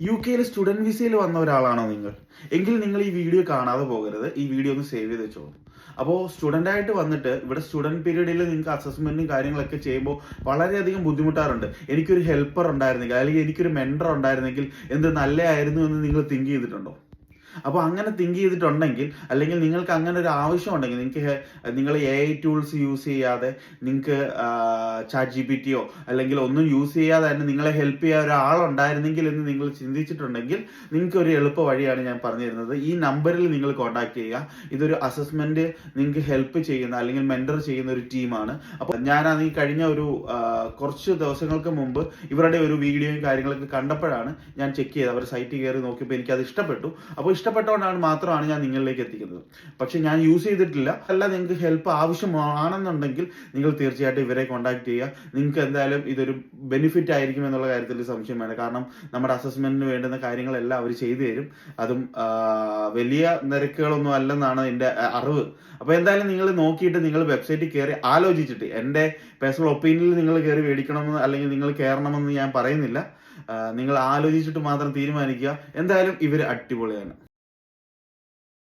യുകെയിൽ student വിസയിൽ വന്ന ഒരാളാണോ നിങ്ങൾ? എങ്കിൽ നിങ്ങൾ ഈ വീഡിയോ കാണാതെ പോകരുത്. ഈ വീഡിയോ ഒന്ന് സേവ് ചെയ്ത് വെച്ചോ. അപ്പോൾ സ്റ്റുഡന്റ് ആയിട്ട് വന്നിട്ട് ഇവിടെ സ്റ്റുഡന്റ് പീരീഡിൽ നിങ്ങൾക്ക് അസസ്മെന്റും കാര്യങ്ങളൊക്കെ ചെയ്യുമ്പോൾ വളരെയധികം ബുദ്ധിമുട്ടാറുണ്ട്. എനിക്കൊരു ഹെൽപ്പർ ഉണ്ടായിരുന്നെങ്കിൽ, അല്ലെങ്കിൽ എനിക്കൊരു മെന്റർ ഉണ്ടായിരുന്നെങ്കിൽ എന്ത് നല്ലതായിരുന്നു എന്ന് നിങ്ങൾ തിങ്ക് ചെയ്തിട്ടുണ്ടോ? അപ്പോൾ അങ്ങനെ തിങ്ക് ചെയ്തിട്ടുണ്ടെങ്കിൽ, അല്ലെങ്കിൽ നിങ്ങൾക്ക് അങ്ങനെ ഒരു ആവശ്യം ഉണ്ടെങ്കിൽ, നിങ്ങൾ AI ടൂൾസ് യൂസ് ചെയ്യാതെ, നിങ്ങൾക്ക് ChatGPT അല്ലെങ്കിൽ ഒന്നും യൂസ് ചെയ്യാതെ തന്നെ നിങ്ങളെ ഹെൽപ്പ് ചെയ്യാൻ ഒരാളുണ്ടായിരുന്നെങ്കിൽ എന്ന് നിങ്ങൾ ചിന്തിച്ചിട്ടുണ്ടെങ്കിൽ, നിങ്ങൾക്ക് ഒരു എളുപ്പ വഴിയാണ് ഞാൻ പറഞ്ഞു തരുന്നത്. ഈ നമ്പറിൽ നിങ്ങൾ കോൺടാക്ട് ചെയ്യുക. ഇതൊരു അസസ്മെന്റ് നിങ്ങൾക്ക് ഹെൽപ്പ് ചെയ്യുന്ന അല്ലെങ്കിൽ മെന്റർ ചെയ്യുന്ന ഒരു ടീമാണ്. അപ്പോൾ ഞാനാണ് ഈ കഴിഞ്ഞ ഒരു കുറച്ച് ദിവസങ്ങൾക്ക് മുമ്പ് ഇവരുടെ ഒരു വീഡിയോയും കാര്യങ്ങളൊക്കെ കണ്ടപ്പോഴാണ് ഞാൻ ചെക്ക് ചെയ്തത്. അവർ സൈറ്റിൽ കയറി നോക്കിയപ്പോൾ എനിക്കത് ഇഷ്ടപ്പെട്ടു. അപ്പോൾ ഇഷ്ടപ്പെട്ടതുകൊണ്ടാണ് മാത്രമാണ് ഞാൻ നിങ്ങളിലേക്ക് എത്തിക്കുന്നത്. പക്ഷെ ഞാൻ യൂസ് ചെയ്തിട്ടില്ല. അല്ല, നിങ്ങൾക്ക് ഹെൽപ്പ് ആവശ്യമാണെന്നുണ്ടെങ്കിൽ നിങ്ങൾ തീർച്ചയായിട്ടും ഇവരെ കോൺടാക്ട് ചെയ്യുക. നിങ്ങൾക്ക് എന്തായാലും ഇതൊരു ബെനിഫിറ്റ് ആയിരിക്കും എന്നുള്ള കാര്യത്തിൽ സംശയം വേണ്ട. കാരണം നമ്മുടെ അസസ്മെന്റിന് വേണ്ടുന്ന കാര്യങ്ങളെല്ലാം അവർ ചെയ്തു തരും. അതും വലിയ നിരക്കുകളൊന്നും അല്ലെന്നാണ് എൻ്റെ അറിവ്. അപ്പോൾ എന്തായാലും നിങ്ങൾ നോക്കിയിട്ട് നിങ്ങൾ വെബ്സൈറ്റിൽ കയറി ആലോചിച്ചിട്ട്, എൻ്റെ പേഴ്സണൽ ഒപ്പീനിയനിൽ നിങ്ങൾ കയറി മേടിക്കണമെന്ന് അല്ലെങ്കിൽ നിങ്ങൾ കയറണമെന്ന് ഞാൻ പറയുന്നില്ല. നിങ്ങൾ ആലോചിച്ചിട്ട് മാത്രം തീരുമാനിക്കുക. എന്തായാലും ഇവർ അടിപൊളിയാണ്.